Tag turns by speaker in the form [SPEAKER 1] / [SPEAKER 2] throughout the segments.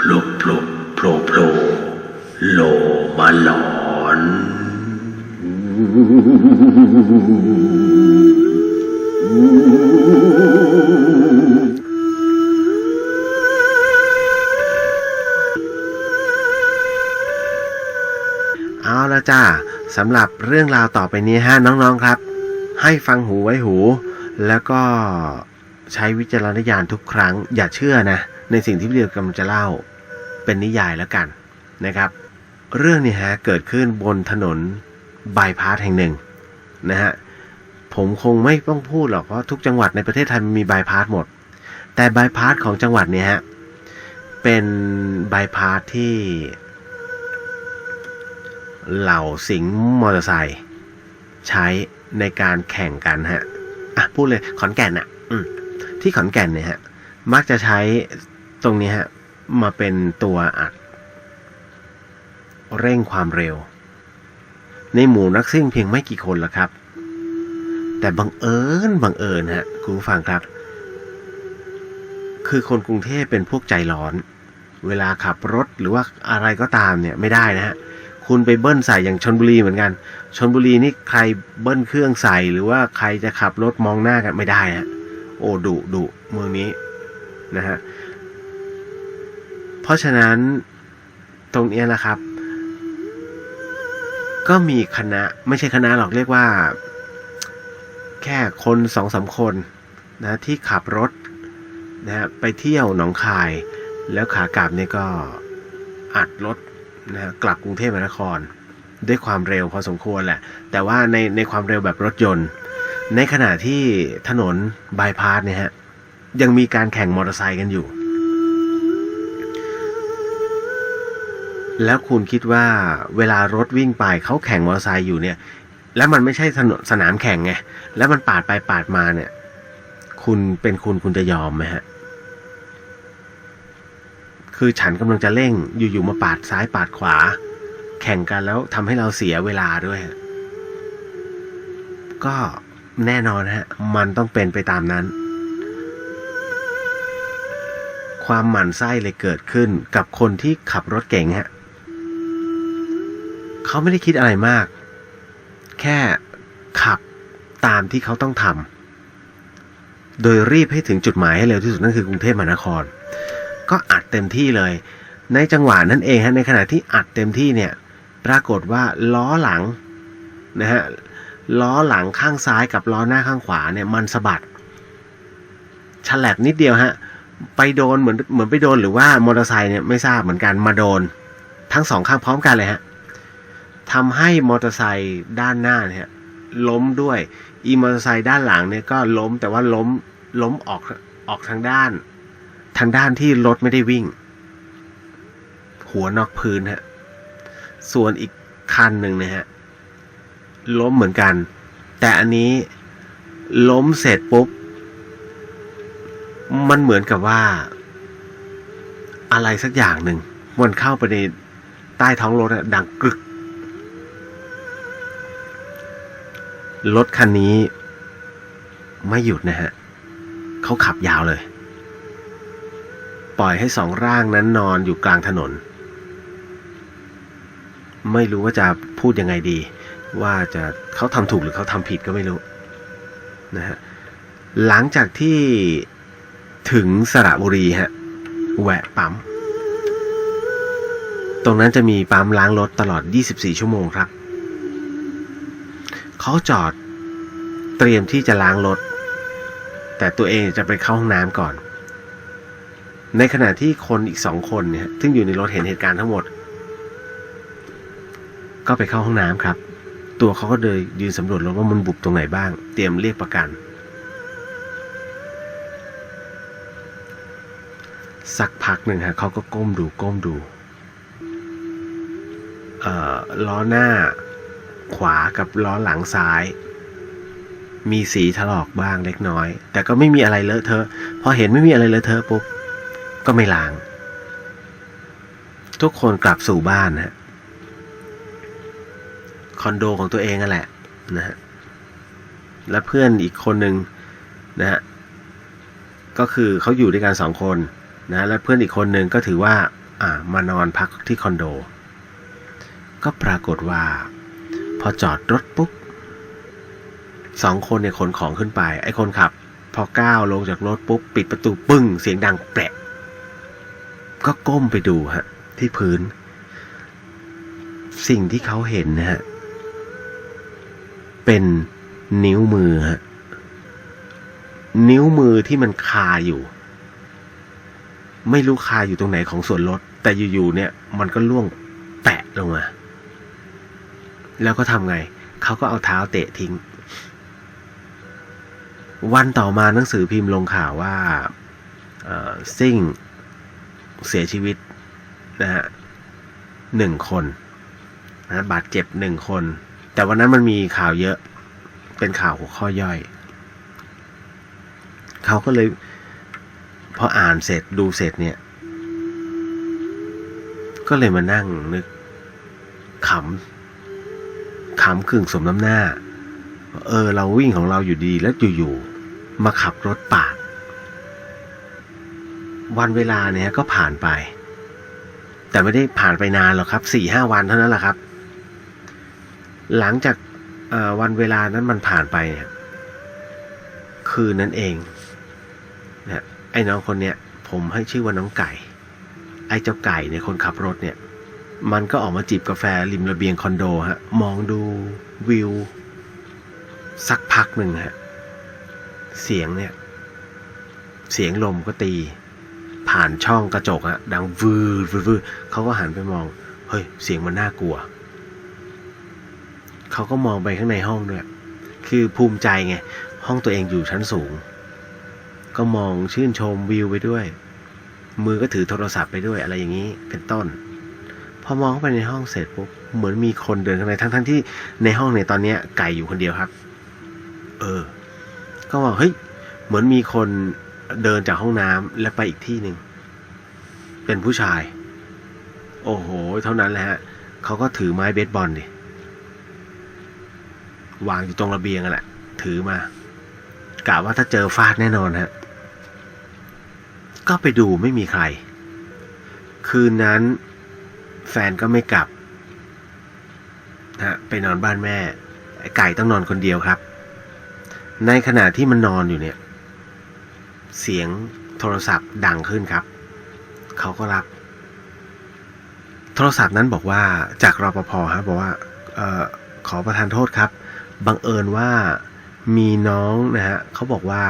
[SPEAKER 1] ลุกพลุกโผล่โผล่โลมาหลอน
[SPEAKER 2] เอาละจ้าสำหรับเรื่องราวต่อไปนี้ฮะน้องๆครับให้ฟังหูไว้หูแล้วก็ใช้วิจารณญาณทุกครั้งอย่าเชื่อนะในสิ่งที่พี่เดียวกำลังจะเล่าเป็นนิยายแล้วกันนะครับเรื่องนี้ฮะเกิดขึ้นบนถนนบายพาสแห่งหนึ่งนะฮะผมคงไม่ต้องพูดหรอกเพราะทุกจังหวัดในประเทศไทยมีบายพาสหมดแต่บายพาสของจังหวัดนี้ฮะเป็นบายพาสที่เหล่าสิงห์มอเตอร์ไซค์ใช้ในการแข่งกันฮะพูดเลยขอนแก่นที่ขอนแก่นเนี่ยฮะมักจะใช้ตรงนี้ฮะมาเป็นตัวอัดเร่งความเร็วในหมู่นักซิ่งเพียงไม่กี่คนละครับแต่บังเอิญฮะคุณผู้ฟังครับคือคนกรุงเทพเป็นพวกใจร้อนเวลาขับรถหรือว่าอะไรก็ตามเนี่ยไม่ได้นะฮะคุณไปเบิ้ลใส่อย่างชลบุรีเหมือนกันชลบุรีนี่ใครเบิ้ลเครื่องใส่หรือว่าใครจะขับรถมองหน้ากันไม่ได้ฮะโอ้ดุเมืองนี้นะฮะเพราะฉะนั้นตรงนี้นะครับก็มีคณะไม่ใช่คณะหรอกเรียกว่าแค่คน 2-3 คนนะที่ขับรถนะไปเที่ยวหนองคายแล้วขากลับเนี่ยก็อัดรถนะกลับกรุงเทพมหานครด้วยความเร็วพอสมควรแหละแต่ว่าในความเร็วแบบรถยนต์ในขณะที่ถนนบายพาสเนี่ยฮะยังมีการแข่งมอเตอร์ไซค์กันอยู่แล้วคุณคิดว่าเวลารถวิ่งไปเขาแข่งมอเตอร์ไซค์อยู่เนี่ยแล้วมันไม่ใช่ถนนสนามแข่งไงแล้วมันปาดไปปาดมาเนี่ยคุณเป็นคุณจะยอมไหมฮะคือฉันกำลังจะเร่งอยู่ๆมาปาดซ้ายปาดขวาแข่งกันแล้วทำให้เราเสียเวลาด้วยก็แน่นอนฮะมันต้องเป็นไปตามนั้นความหมั่นไส้เลยเกิดขึ้นกับคนที่ขับรถเก่งฮะเขาไม่ได้คิดอะไรมากแค่ขับตามที่เขาต้องทำโดยรีบให้ถึงจุดหมายให้เร็วที่สุดนั่นคือกรุงเทพมหานครก็อัดเต็มที่เลยในจังหวะนั้นเองฮะในขณะที่อัดเต็มที่เนี่ยปรากฏว่าล้อหลังนะฮะล้อหลังข้างซ้ายกับล้อหน้าข้างขวาเนี่ยมันสะบัดฉลับนิดเดียวฮะไปโดนเหมือนไปโดนหรือว่ามอเตอร์ไซค์เนี่ยไม่ทราบเหมือนกันมาโดนทั้งสองข้างพร้อมกันเลยฮะทำให้มอเตอร์ไซค์ด้านหน้าเนี่ยล้มด้วยมอเตอร์ไซค์ด้านหลังเนี่ยก็ล้มแต่ว่าล้มออกทางด้านที่รถไม่ได้วิ่งหัวนอกพื้นฮะส่วนอีกคันหนึ่งนะฮะล้มเหมือนกันแต่อันนี้ล้มเสร็จปุ๊บมันเหมือนกับว่าอะไรสักอย่างหนึ่งมันเข้าไปในใต้ท้องรถดังกึกรถคันนี้ไม่หยุดนะฮะเขาขับยาวเลยปล่อยให้สองร่างนั้นนอนอยู่กลางถนนไม่รู้ว่าจะพูดยังไงดีว่าจะเขาทำถูกหรือเขาทำผิดก็ไม่รู้นะฮะหลังจากที่ถึงสระบุรีฮะแวะปั๊มตรงนั้นจะมีปั๊มล้างรถตลอด24ชั่วโมงครับเขาจอดเตรียมที่จะล้างรถแต่ตัวเองจะไปเข้าห้องน้ำก่อนในขณะที่คนอีก2คนเนี่ยซึ่งอยู่ในรถเห็นเหตุการณ์ทั้งหมดก็ไปเข้าห้องน้ำครับตัวเขาก็เดินยืนสำรวจรถว่ามันบุบตรงไหนบ้างเตรียมเรียกประกันสักพักหนึ่งฮะเขาก็ก้มดูล้อหน้าขวากับล้อหลังซ้ายมีสีถลอกบ้างเล็กน้อยแต่ก็ไม่มีอะไรเลอะเทอะพอเห็นไม่มีอะไรเลอะเทอะปุ๊บก็ไม่ล้างทุกคนกลับสู่บ้านฮะคอนโดของตัวเองนั่นแหละนะฮะและเพื่อนอีกคนหนึ่งนะฮะก็คือเขาอยู่ด้วยกัน2 คนนะและเพื่อนอีกคนหนึ่งก็ถือว่า มานอนพักที่คอนโดก็ปรากฏว่าพอจอดรถปุ๊บ2 คนเนี่ยขนของขึ้นไปไอ้คนขับพอก้าวลงจากรถปุ๊บปิดประตูปึ้งเสียงดังแปะก็ก้มไปดูฮะที่พื้นสิ่งที่เขาเห็นนะฮะเป็นนิ้วมือฮะนิ้วมือที่มันคาอยู่ไม่รู้คาอยู่ตรงไหนของส่วนรถแต่อยู่ๆเนี่ยมันก็ล่วงแปะลงมาแล้วก็ทำไงเขาก็เอาเท้าเตะทิ้งวันต่อมาหนังสือพิมพ์ลงข่าวว่าซิ่งเสียชีวิตนะฮะ1 คนนะบาดเจ็บ1 คนแต่วันนั้นมันมีข่าวเยอะเป็นข่าวหัวข้อย่อยเขาก็เลยพออ่านเสร็จดูเสร็จเนี่ยก็เลยมานั่งนึกขำกึ่งสมน้ำหน้าเราวิ่งของเราอยู่ดีแล้วอยู่ๆมาขับรถปาดวันเวลาเนี่ยก็ผ่านไปแต่ไม่ได้ผ่านไปนานหรอกครับ 4-5 วันเท่านั้นแหละครับหลังจากวันเวลานั้นมันผ่านไปเนี่ยคืนนั้นเองเนี่ยไอ้น้องคนเนี้ยผมให้ชื่อว่าน้องไก่ไอ้เจ้าไก่เนี่ยคนขับรถเนี่ยมันก็ออกมาจิบกาแฟริมระเบียงคอนโดฮะมองดูวิวสักพักหนึ่งฮะเสียงลมก็ตีผ่านช่องกระจกฮะดังวืดเขาก็หันไปมองเฮ้ยเสียงมันน่ากลัวเขาก็มองไปข้างในห้องด้วยคือภูมิใจไงห้องตัวเองอยู่ชั้นสูงก็มองชื่นชมวิวไปด้วยมือก็ถือโทรศัพท์ไปด้วยอะไรอย่างนี้เป็นต้นพอมองเข้าไปในห้องเสร็จปุ๊บเหมือนมีคนเดินเข้าไปทั้งที่ในห้องเนี่ยตอนนี้ไก่อยู่คนเดียวครับก็ว่าเฮ้ยเหมือนมีคนเดินจากห้องน้ำแล้วไปอีกที่หนึ่งเป็นผู้ชายโอ้โหเท่านั้นแหละฮะเขาก็ถือไม้เบสบอลดิวางอยู่ตรงระเบียงแหละถือมากะว่าถ้าเจอฟาดแน่นอนฮะก็ไปดูไม่มีใครคืนนั้นแฟนก็ไม่กลับไปนอนบ้านแม่ไอ้ไก่ต้องนอนคนเดียวครับในขณะที่มันนอนอยู่เนี่ยเสียงโทรศัพท์ดังขึ้นครับเขาก็รับโทรศัพท์นั้นบอกว่าจากรปภฮะบอกว่าขอประทานโทษครับบังเอิญว่ามีน้องนะฮะเขาบอกว่า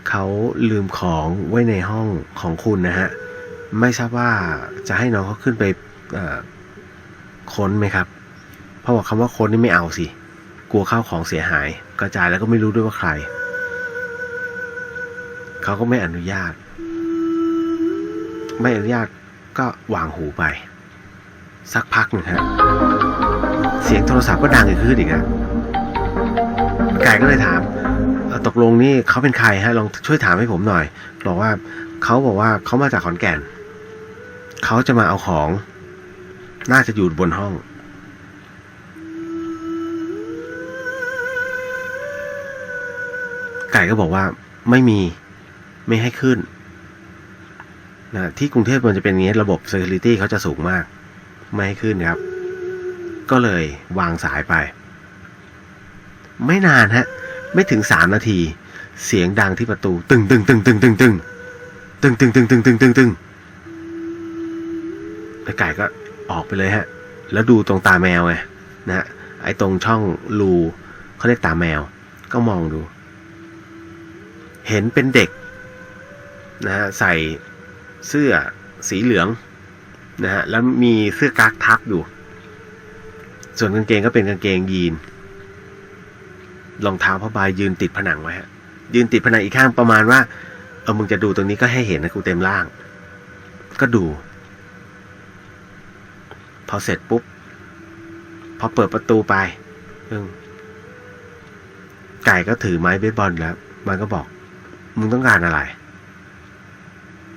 [SPEAKER 2] เขาลืมของไว้ในห้องของคุณนะฮะไม่ทราบว่าจะให้น้องเขาขึ้นไปค้นไหมครับเพราะว่าคำว่าค้นนี่ไม่เอาสิกลัวข้าวของเสียหายกระจายแล้วก็ไม่รู้ด้วยว่าใครเขาก็ไม่อนุญาตก็วางหูไปสักพักหนึ่งฮะเสียงโทรศัพท์ก็ดังขึ้นอีกฮะไก่ก็เลยถามตกลงนี่เขาเป็นใครฮะลองช่วยถามให้ผมหน่อยบอกว่าเขามาจากขอนแก่นเขาจะมาเอาของน่าจะอยู่บนห้องไก่ก็บอกว่าไม่ให้ขึ้นนะที่กรุงเทพมันจะเป็นอย่างนี้ระบบ security เขาจะสูงมากไม่ให้ขึ้นครับก็เลยวางสายไปไม่นานฮะไม่ถึง3 นาทีเสียงดังที่ประตูตึงไอ้ไก่ก็ออกไปเลยฮะแล้วดูตรงตาแมวไงนะฮะไอ้ตรงช่องรูเขาเรียกตาแมวก็มองดูเห็นเป็นเด็กนะฮะใส่เสื้อสีเหลืองนะฮะแล้วมีเสื้อกั๊กทับอยู่ส่วนกางเกงก็เป็นกางเกงยีนรองเท้าผ้าใบยืนติดผนังไว้ฮะยืนติดผนังอีกข้างประมาณว่ามึงจะดูตรงนี้ก็ให้เห็นนะกูเต็มร่างก็ดูพอเสร็จปุ๊บพอเปิดประตูไปไก่ก็ถือไม้เบสบอลแล้วมันก็บอกมึงต้องการอะไร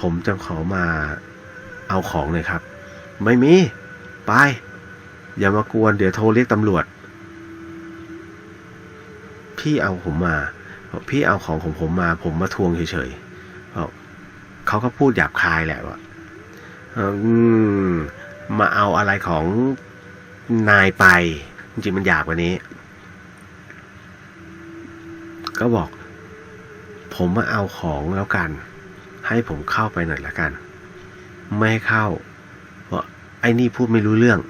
[SPEAKER 2] ผมจะขอมาเอาของเลยครับไม่มีไปอย่ามากวนเดี๋ยวโทรเรียกตำรวจพี่เอาผมมาพี่เอาของของผมมาผมมาทวงเฉยๆเขาก็พูดหยาบคายแหละว่า มาเอาอะไรของนายไปจริงๆมันหยาบกว่านี้ก็บอกผมมาเอาของแล้วกันให้ผมเข้าไปหน่อยละกันไม่ให้เข้าเพราะไอ้นี่พูดไม่รู้เรื่อง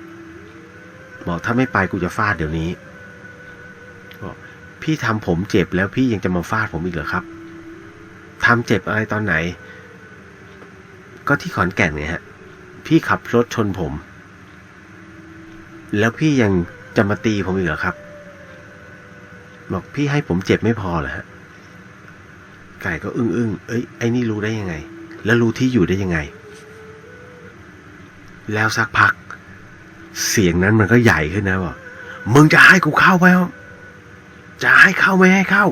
[SPEAKER 2] บอกถ้าไม่ไปกูจะฟาดเดี๋ยวนี้บอกพี่ทำผมเจ็บแล้วพี่ยังจะมาฟาดผมอีกเหรอครับทำเจ็บอะไรตอนไหนก็ที่ขอนแก่นไงฮะพี่ขับรถชนผมแล้วพี่ยังจะมาตีผมอีกเหรอครับบอกพี่ให้ผมเจ็บไม่พอเหรอฮะไก่ก็อึ้งเอ้ยไอ้นี่รู้ได้ยังไงแล้วรู้ที่อยู่ได้ยังไงแล้วสักพักเสียงนั้นมันก็ใหญ่ขึ้นนะบอกมึงจะให้กูเข้าไหมจะให้เข้าไม่ให้เข้า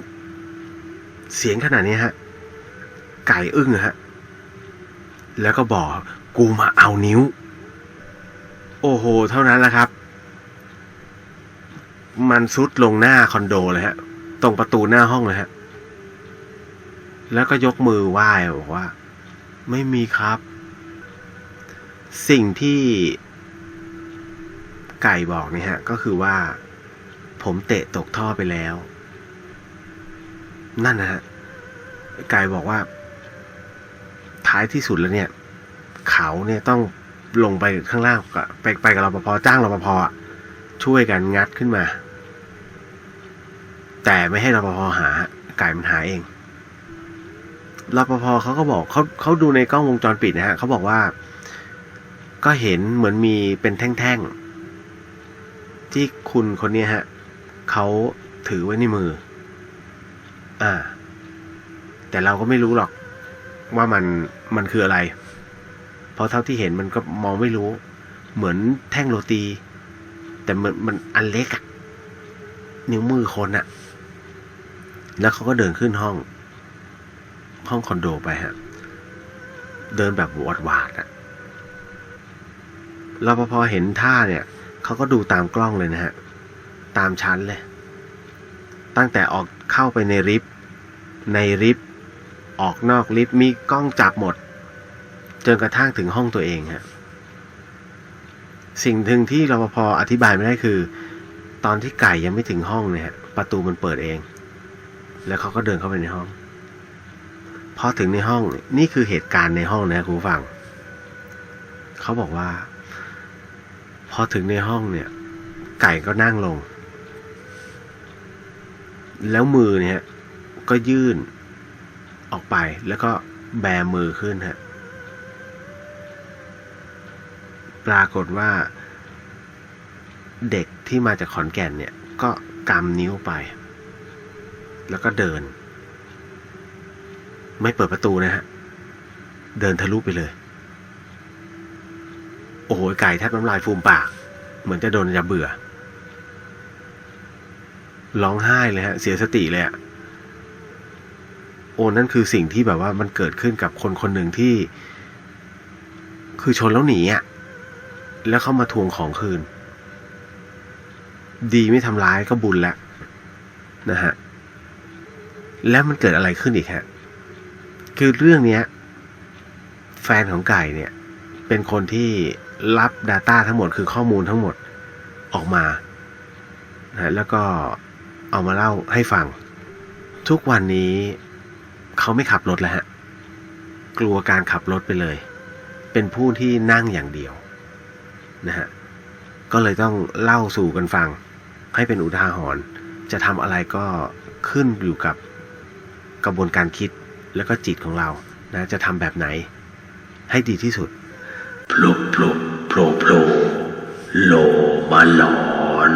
[SPEAKER 2] เสียงขนาดนี้ฮะไก่อึ้งฮะแล้วก็บอกกูมาเอานิ้วโอ้โหเท่านั้นแหละครับมันซุดลงหน้าคอนโดเลยฮะตรงประตูหน้าห้องเลยฮะแล้วก็ยกมือไหว้บอกว่าไม่มีครับสิ่งที่ไก่บอกเนี่ยฮะก็คือว่าผมเตะตกท่อไปแล้วนั่นนะฮะไก่บอกว่าท้ายที่สุดแล้วเนี่ยเขาเนี่ยต้องลงไปข้างล่างไปกับรปภจ้างรปภช่วยกันงัดขึ้นมาแต่ไม่ให้รปภหาไก่มันหาเองรปภเขาก็บอกเขาดูในกล้องวงจรปิดนะฮะเขาบอกว่าก็เห็นเหมือนมีเป็นแท่งๆที่คุณคนนี้ฮะเขาถือไว้ในมือแต่เราก็ไม่รู้หรอกว่ามันคืออะไรเพราะเท่าที่เห็นมันก็มองไม่รู้เหมือนแท่งโรตีแต่มันอันเล็กอะนิ้วมือคนอะแล้วเขาก็เดินขึ้นห้องคอนโดไปฮะเดินแบบหวาดอะรปภเห็นท่าเนี่ยเขาก็ดูตามกล้องเลยนะฮะตามชั้นเลยตั้งแต่ออกเข้าไปในลิฟต์ออกนอกลิฟต์มีกล้องจับหมดจนกระทั่งถึงห้องตัวเองฮะสิ่งหนึ่งที่รปภอธิบายไม่ได้คือตอนที่ไก่ยังไม่ถึงห้องเนี่ยประตูมันเปิดเองแล้วเขาก็เดินเข้าไปในห้องพอถึงในห้องนี่คือเหตุการณ์ในห้องนะคุณผู้ฟังเขาบอกว่าพอถึงในห้องเนี่ยไก่ก็นั่งลงแล้วมือเนี่ยก็ยื่นออกไปแล้วก็แบมือขึ้นฮะปรากฏว่าเด็กที่มาจากขอนแก่นเนี่ยก็กำนิ้วไปแล้วก็เดินไม่เปิดประตูนะฮะเดินทะลุไปเลยโอ้โหไก่แทบน้ำลายฟูมปากเหมือนจะโดนยาเบื่อร้องไห้เลยฮะเสียสติเลยอะโอ้นั่นคือสิ่งที่แบบว่ามันเกิดขึ้นกับคนคนหนึ่งที่คือชนแล้วหนีอ่ะแล้วเขามาทวงของคืนดีไม่ทำร้ายก็บุญแล้วนะฮะแล้วมันเกิดอะไรขึ้นอีกฮะคือเรื่องนี้แฟนของไก่เนี่ยเป็นคนที่รับ Data ทั้งหมดคือข้อมูลทั้งหมดออกมานะแล้วก็เอามาเล่าให้ฟังทุกวันนี้เขาไม่ขับรถแล้วฮะกลัวการขับรถไปเลยเป็นผู้ที่นั่งอย่างเดียวนะฮะก็เลยต้องเล่าสู่กันฟังให้เป็นอุทาหรณ์จะทำอะไรก็ขึ้นอยู่กับกระบวนการคิดแล้วก็จิตของเรานะจะทำแบบไหนให้ดีที่สุด
[SPEAKER 1] โผล่โลมาหลอน